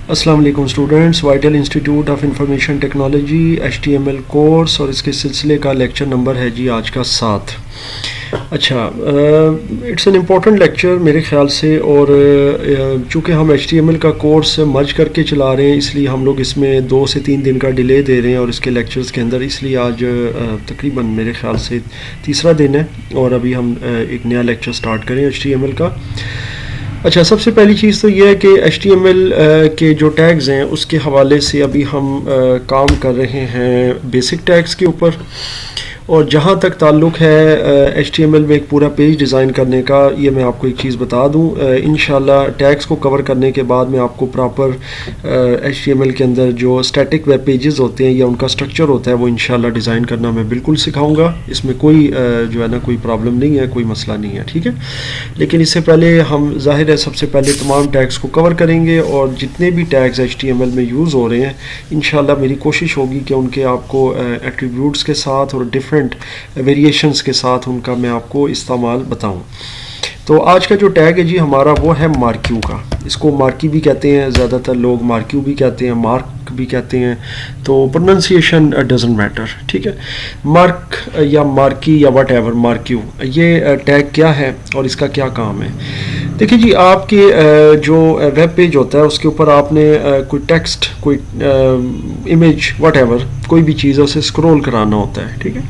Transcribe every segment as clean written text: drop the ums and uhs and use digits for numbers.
अस्सलाम वालेकुम students, vital institute of information technology HTML course और इसके सिलसिले का लेक्चर नंबर है जी आज का 7। अच्छा, इट्स एन इम्पॉर्टेंट लेक्चर मेरे ख्याल से। और चूँकि हम HTML का कोर्स मर्ज करके चला रहे हैं, इसलिए हम लोग इसमें 2 से 3 दिन का डिले दे रहे हैं और इसके लेक्चर्स के अंदर, इसलिए आज तकरीबन मेरे ख्याल से तीसरा दिन है और अभी हम एक नया लेक्चर स्टार्ट करें HTML का। अच्छा, सबसे पहली चीज़ तो ये है कि HTML के जो टैग्स हैं उसके हवाले से अभी हम काम कर रहे हैं बेसिक टैग्स के ऊपर। और जहाँ तक ताल्लुक़ है HTML में एक पूरा पेज डिज़ाइन करने का, ये मैं आपको एक चीज़ बता दूँ, इंशाल्लाह टैग्स को कवर करने के बाद मैं आपको प्रॉपर HTML के अंदर जो स्टैटिक वेब पेजेस होते हैं या उनका स्ट्रक्चर होता है वो इंशाल्लाह डिज़ाइन करना मैं बिल्कुल सिखाऊंगा। इसमें कोई जो है ना कोई प्रॉब्लम नहीं है, कोई मसला नहीं है, ठीक है। लेकिन इससे पहले हम ज़ाहिर है सबसे पहले तमाम टैग्स को कवर करेंगे और जितने भी टैग्स HTML में यूज़ हो रहे हैं इंशाल्लाह मेरी कोशिश होगी कि उनके आपको एट्रीब्यूट्स के साथ और डिफरेंट वेरिएशंस के साथ उनका मैं आपको इस्तेमाल बताऊं। तो आज का जो टैग है जी हमारा वो है मार्क्यू का। इसको मार्की भी कहते हैं, ज़्यादातर लोग मार्क्यू भी कहते हैं, मार्क भी कहते हैं, तो प्रोनाउंसिएशन डजंट मैटर, ठीक है। मार्क या मार्की या वट एवर, मार्क्यू, ये टैग क्या है और इसका क्या काम है। देखिए जी, आपके जो वेब पेज होता है उसके ऊपर आपने कोई टेक्स्ट, कोई इमेज, वट एवर, कोई भी चीज़ उसे स्क्रॉल कराना होता है, ठीक है।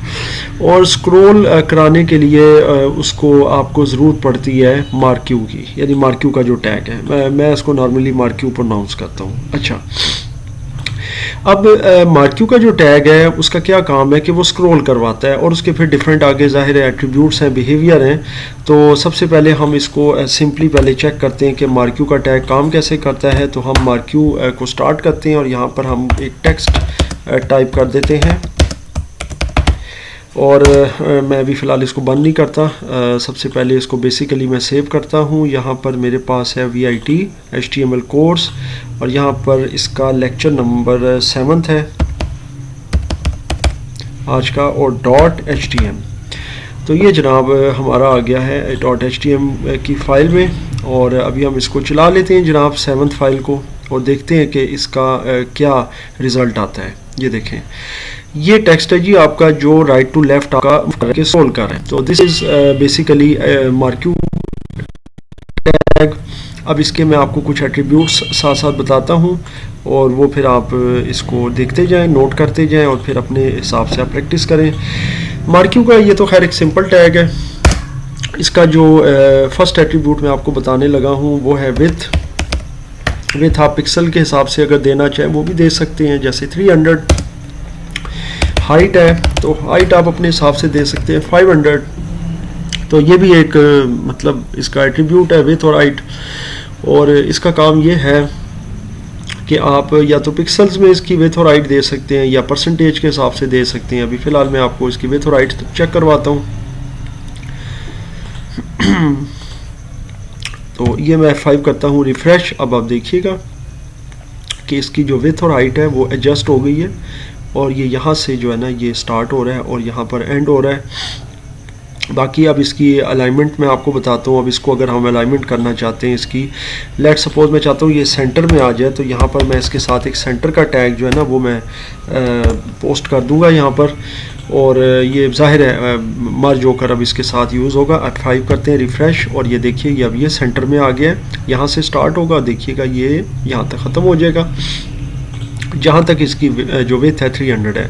और स्क्रॉल कराने के लिए उसको आपको ज़रूरत पड़ती है मार्क्यू की, यानी मार्क्यू का जो टैग है, मैं इसको नॉर्मली मार्क्यू प्रोनाउंस करता हूँ। अच्छा, अब मार्क्यू का जो टैग है उसका क्या काम है कि वो स्क्रॉल करवाता है और उसके फिर डिफरेंट आगे ज़ाहिर है एट्रीब्यूट्स हैं, बिहेवियर हैं। तो सबसे पहले हम इसको सिंपली पहले चेक करते हैं कि मार्क्यू का टैग काम कैसे करता है। तो हम मार्क्यू को स्टार्ट करते हैं और यहाँ पर हम एक टेक्स्ट टाइप कर देते हैं और मैं अभी फ़िलहाल इसको बंद नहीं करता। सबसे पहले इसको बेसिकली मैं सेव करता हूँ। यहाँ पर मेरे पास है VIT HTML कोर्स और यहाँ पर इसका लेक्चर नंबर 7 है आज का, और .htm। तो ये जनाब हमारा आ गया है .htm की फ़ाइल में और अभी हम इसको चला लेते हैं जनाब 7th फाइल को और देखते हैं कि इसका क्या रिज़ल्ट आता है। ये देखें, ये टेक्स्ट है जी आपका जो राइट टू लेफ्ट का सोल्व कर रहे हैं। तो this is basically marquee tag. अब इसके मैं आपको कुछ एट्रीब्यूट्स साथ साथ बताता हूँ और वो फिर आप इसको देखते जाएं, नोट करते जाएं और फिर अपने हिसाब से आप प्रैक्टिस करें। मार्क्यू का ये तो खैर एक सिंपल टैग है। इसका जो फर्स्ट एट्रीब्यूट मैं आपको बताने लगा हूँ वो है विथ आप पिक्सल के हिसाब से अगर देना चाहें वो भी दे सकते हैं, जैसे 300। हाइट है तो हाइट आप अपने हिसाब से दे सकते हैं 500। तो ये भी एक मतलब इसका एट्रीब्यूट है विथ और हाइट, और इसका काम ये है कि आप या तो पिक्सल्स में इसकी विथ और हाइट दे सकते हैं या परसेंटेज के हिसाब से दे सकते हैं। अभी फ़िलहाल मैं आपको इसकी विथ और हाइट चेक करवाता हूँ। तो ये मैं 5 करता हूँ रिफ़्रेश। अब आप देखिएगा कि इसकी जो विथ और हाइट है वो एडजस्ट हो गई है और ये यहाँ से जो है ना ये स्टार्ट हो रहा है और यहाँ पर एंड हो रहा है। बाकी अब इसकी अलाइनमेंट मैं आपको बताता हूँ। अब इसको अगर हम अलाइनमेंट करना चाहते हैं इसकी, लेट सपोज मैं चाहता हूँ ये सेंटर में आ जाए, तो यहाँ पर मैं इसके साथ एक सेंटर का टैग जो है ना वो मैं पोस्ट कर दूँगा यहाँ पर, और ये जाहिर है मर्ज होकर अब इसके साथ यूज़ होगा। अब 5 करते हैं रिफ़्रेश और ये देखिए ये अब ये सेंटर में आ गया है। यहाँ से स्टार्ट होगा, देखिएगा ये यहाँ तक ख़त्म हो जाएगा जहाँ तक इसकी जो विथ है 300 है।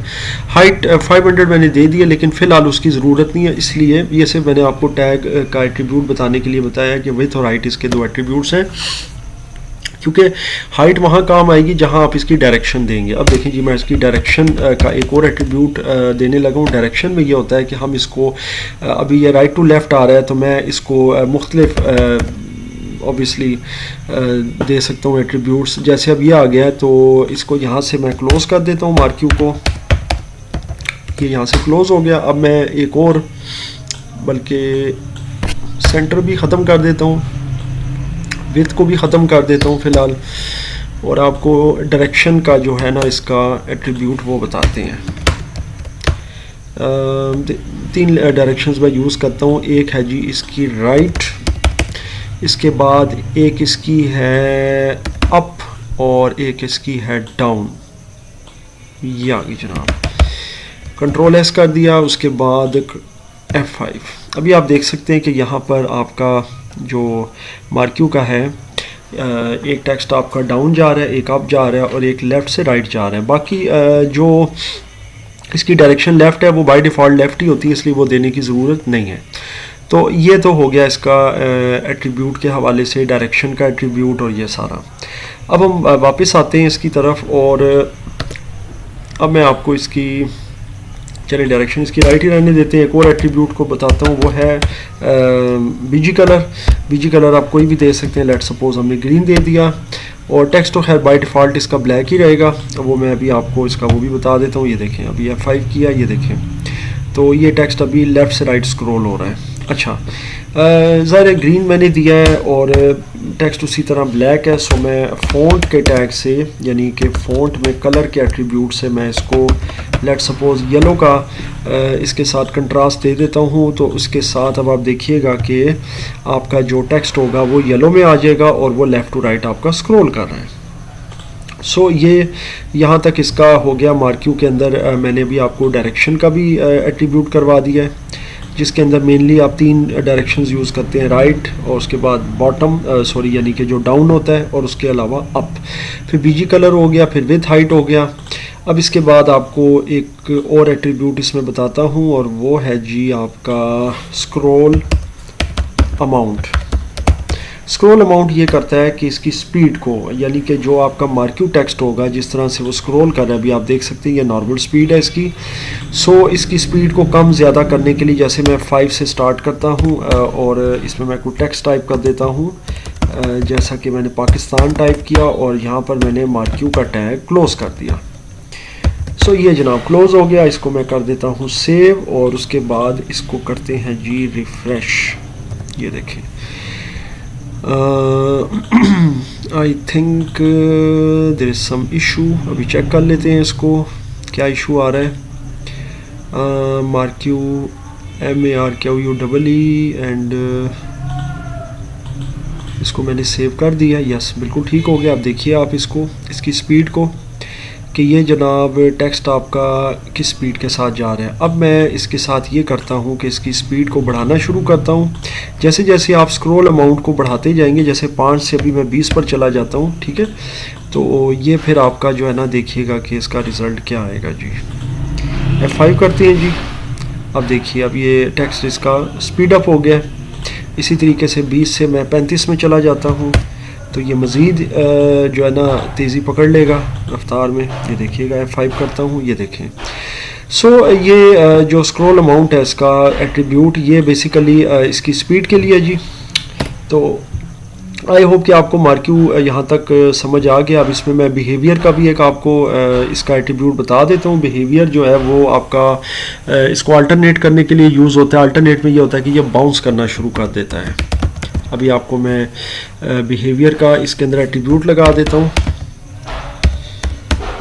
हाइट 500 मैंने दे दिया, लेकिन फ़िलहाल उसकी ज़रूरत नहीं है, इसलिए ये सिर्फ मैंने आपको टैग का एट्रीब्यूट बताने के लिए बताया कि विथ और हाइट इसके 2 एट्रीब्यूट्स हैं, क्योंकि हाइट वहाँ काम आएगी जहाँ आप इसकी डायरेक्शन देंगे। अब देखें जी, मैं इसकी डायरेक्शन का एक और एट्रीब्यूट देने लगा हूँ। डायरेक्शन में ये होता है कि हम इसको अभी ये राइट टू लेफ़्ट आ रहा है तो मैं इसको मुख्तलिफ ऑब्वियसली दे सकता हूँ एट्रीब्यूट्स। जैसे अब ये आ गया है तो इसको यहाँ से मैं क्लोज़ कर देता हूँ मार्क्यू को, ये यहाँ से क्लोज़ हो गया। अब मैं एक और बल्कि सेंटर भी ख़त्म कर देता हूँ, विथ को भी ख़त्म कर देता हूँ फ़िलहाल, और आपको डायरेक्शन का जो है ना इसका एट्रीब्यूट वो बताते हैं। 3 डायरेक्शंस मैं यूज़ करता हूँ। एक है जी इसकी राइट, इसके बाद एक इसकी है अप और एक इसकी है डाउन, ये आ गई जनाब। कंट्रोल एस कर दिया, उसके बाद F5। अभी आप देख सकते हैं कि यहाँ पर आपका जो मार्क्यू का है एक टेक्स्ट आपका डाउन जा रहा है, एक अप जा रहा है और एक लेफ़्ट से राइट जा रहा है। बाकी जो इसकी डायरेक्शन लेफ़्ट है वो बाय डिफ़ॉल्ट लेफ़्ट ही होती है, इसलिए वो देने की ज़रूरत नहीं है। तो ये तो हो गया इसका एट्रीब्यूट के हवाले से, डायरेक्शन का एट्रीब्यूट और ये सारा। अब हम वापस आते हैं इसकी तरफ और अब मैं आपको इसकी चलिए डायरेक्शन इसकी राइट ही रहने देते हैं। एक और एट्रीब्यूट को बताता हूँ, वो है बीजी कलर। बीजी कलर आप कोई भी दे सकते हैं, लेट सपोज हमने ग्रीन दे दिया और टेक्स्ट तो खैर बाय डिफ़ॉल्ट इसका ब्लैक ही रहेगा। तो वो मैं अभी आपको इसका वो भी बता देता हूँ। ये देखें अभी F5 किया, ये देखें तो ये टेक्स्ट अभी लेफ़्ट से राइट स्क्रॉल हो रहा है। अच्छा ज़ाहिर ग्रीन मैंने दिया है और टेक्स्ट उसी तरह ब्लैक है, सो मैं फ़ॉन्ट के टैग से यानी कि फ़ॉन्ट में कलर के एट्रीब्यूट से मैं इसको लेट सपोज येलो का इसके साथ कंट्रास्ट दे देता हूँ। तो उसके साथ अब आप देखिएगा कि आपका जो टेक्स्ट होगा वो येलो में आ जाएगा और वो लेफ़्ट टू राइट आपका स्क्रॉल कर रहा है। सो ये यहाँ तक इसका हो गया। मार्क्यू के अंदर मैंने भी आपको डायरेक्शन का भी एट्रीब्यूट करवा दिया है, जिसके अंदर मेनली आप 3 डायरेक्शंस यूज़ करते हैं, राइट और उसके बाद बॉटम सॉरी यानी कि जो डाउन होता है और उसके अलावा अप। फिर बीजी कलर हो गया, फिर विथ हाइट हो गया। अब इसके बाद आपको एक और एट्रीब्यूट इसमें बताता हूँ और वो है जी आपका स्क्रॉल अमाउंट। स्क्रॉल अमाउंट ये करता है कि इसकी स्पीड को यानी कि जो आपका मार्क्यू टेक्स्ट होगा जिस तरह से वो स्क्रॉल कर रहा है, अभी आप देख सकते हैं ये नॉर्मल स्पीड है इसकी। सो इसकी स्पीड को कम ज़्यादा करने के लिए जैसे मैं 5 से स्टार्ट करता हूँ और इसमें मैं कोई टेक्स्ट टाइप कर देता हूँ, जैसा कि मैंने पाकिस्तान टाइप किया और यहाँ पर मैंने मार्क्यू का टैग क्लोज़ कर दिया। सो ये जनाब क्लोज़ हो गया। इसको मैं कर देता हूँ सेव और उसके बाद इसको करते हैं जी रिफ़्रेश। ये देखें I think there is some issue, अभी चेक कर लेते हैं इसको क्या इशू आ रहा है। मार्क्यू MARQUEE एंड इसको मैंने सेव कर दिया। यस बिल्कुल ठीक हो गया। अब देखिए आप इसको इसकी स्पीड को कि ये जनाब टेक्स्ट आपका किस स्पीड के साथ जा रहा है। अब मैं इसके साथ ये करता हूँ कि इसकी स्पीड को बढ़ाना शुरू करता हूँ। जैसे जैसे आप स्क्रॉल अमाउंट को बढ़ाते जाएंगे, जैसे 5 से अभी मैं 20 पर चला जाता हूँ, ठीक है, तो ये फिर आपका जो है ना देखिएगा कि इसका रिज़ल्ट क्या आएगा जी। F5 करते हैं जी। अब देखिए अब ये टेक्स्ट इसका स्पीड अप हो गया। इसी तरीके से 20 से मैं 35 में चला जाता हूँ तो ये मज़ीद जो है ना तेज़ी पकड़ लेगा रफ्तार में। ये देखिएगा F5 करता हूँ, ये देखें। सो ये जो स्क्रॉल अमाउंट है इसका एट्रीब्यूट ये बेसिकली इसकी स्पीड के लिए जी। तो आई होप कि आपको मार्क्यू यहाँ तक समझ आ गया। अब इसमें मैं बिहेवियर का भी एक आपको इसका एट्रीब्यूट बता देता हूँ। बिहेवियर जो है वो आपका इसको अल्टरनेट करने के लिए यूज़ होता है। अल्टरनेट में ये होता है कि ये बाउंस करना शुरू कर देता है। अभी आपको मैं बिहेवियर का इसके अंदर एट्रीब्यूट लगा देता हूँ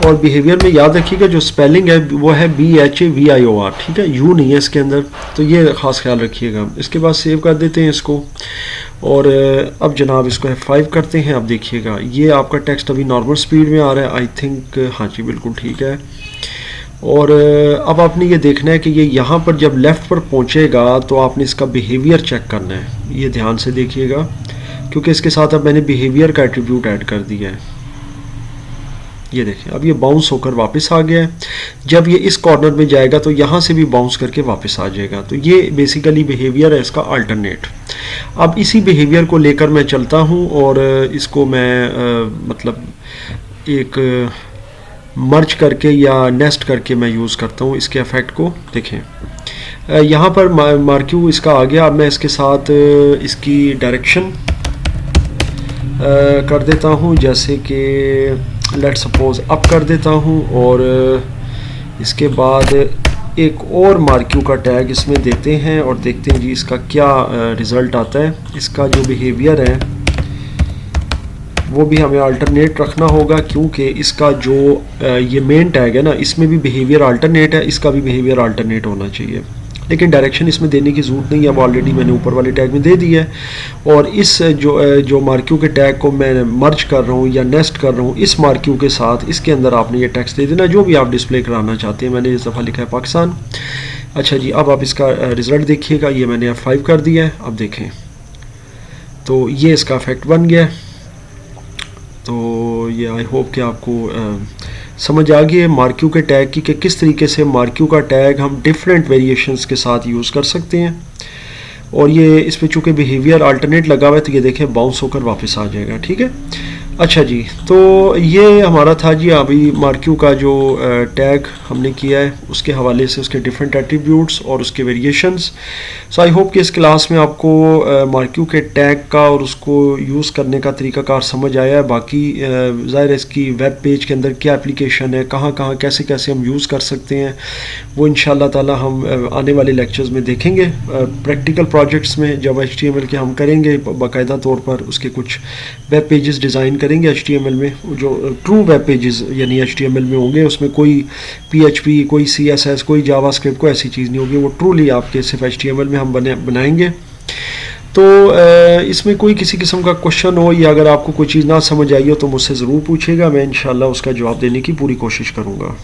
और बिहेवियर में याद रखिएगा जो स्पेलिंग है वो है BHAVIOR, ठीक है, यू नहीं है इसके अंदर, तो ये ख़ास ख्याल रखिएगा। इसके बाद सेव कर देते हैं इसको और अब जनाब इसको F5 करते हैं। अब देखिएगा ये आपका टेक्स्ट अभी नॉर्मल स्पीड में आ रहा है। आई थिंक हाँ जी बिल्कुल ठीक है। और अब आपने ये देखना है कि ये यहाँ पर जब लेफ़्ट पर पहुँचेगा तो आपने इसका बिहेवियर चेक करना है। ये ध्यान से देखिएगा क्योंकि इसके साथ अब मैंने बिहेवियर का एट्रीब्यूट ऐड कर दिया है। ये देखें अब ये बाउंस होकर वापस आ गया है। जब ये इस कॉर्नर में जाएगा तो यहाँ से भी बाउंस करके वापस आ जाएगा। तो ये बेसिकली बिहेवियर है इसका अल्टरनेट। अब इसी बिहेवियर को लेकर मैं चलता हूँ और इसको मैं मतलब एक मर्ज करके या नेस्ट करके मैं यूज़ करता हूँ इसके इफ़ेक्ट को। देखें यहाँ पर मार्क्यू इसका आ गया। अब मैं इसके साथ इसकी डायरेक्शन कर देता हूँ, जैसे कि लेट सपोज अप कर देता हूँ और इसके बाद एक और मार्क्यू का टैग इसमें देते हैं और देखते हैं जी इसका क्या रिज़ल्ट आता है। इसका जो बिहेवियर है वो भी हमें अल्टरनेट रखना होगा क्योंकि इसका जो ये मेन टैग है ना इसमें भी बिहेवियर अल्टरनेट है, इसका भी बिहेवियर अल्टरनेट होना चाहिए। लेकिन डायरेक्शन इसमें देने की ज़रूरत नहीं है, अब ऑलरेडी मैंने ऊपर वाले टैग में दे दिया है। और इस जो मार्क्यू के टैग को मैं मर्ज कर रहा हूँ या नेस्ट कर रहा हूँ इस मार्क्यू के साथ, इसके अंदर आपने ये टेक्स्ट दे देना जो भी आप डिस्प्ले कराना चाहते हैं। मैंने इस दफ़ा लिखा है पाकिस्तान। अच्छा जी, अब आप इसका रिज़ल्ट देखिएगा, ये मैंने F5 कर दिया है। अब देखें तो ये इसका इफेक्ट बन गया है। तो ये आई होप कि आपको समझ आ गई है मार्क्यू के टैग की कि किस तरीके से मार्क्यू का टैग हम डिफरेंट वेरिएशंस के साथ यूज़ कर सकते हैं। और ये इस पर चूँकि बिहेवियर अल्टरनेट लगा हुआ है तो ये देखें बाउंस होकर वापस आ जाएगा। ठीक है, अच्छा जी, तो ये हमारा था जी अभी मार्क्यू का जो टैग हमने किया है उसके हवाले से, उसके डिफरेंट एट्रीब्यूट्स और उसके वेरिएशंस। सो आई होप कि इस क्लास में आपको मार्क्यू के टैग का और उसको यूज़ करने का तरीकाकार समझ आया है। बाकी ज़ाहिर है इसकी वेब पेज के अंदर क्या एप्लीकेशन है, कहाँ कहाँ कैसे कैसे हम यूज़ कर सकते हैं, वो इंशाल्लाह ताला हम आने वाले लेक्चर्स में देखेंगे। प्रैक्टिकल प्रोजेक्ट्स में जब HTML के हम करेंगे बाकायदा तौर पर उसके कुछ वेब पेजेस डिज़ाइन करेंगे HTML में, जो ट्रू वेब पेजेस यानी HTML में होंगे, उसमें कोई PHP, कोई CSS, कोई जावास्क्रिप्ट, कोई ऐसी चीज़ नहीं होगी, वो ट्रूली आपके सिर्फ HTML में हम बनाएंगे। तो इसमें कोई किसी किस्म का क्वेश्चन हो या अगर आपको कोई चीज़ ना समझ आई हो तो मुझसे ज़रूर पूछिएगा, मैं इंशाल्लाह उसका जवाब देने की पूरी कोशिश करूँगा।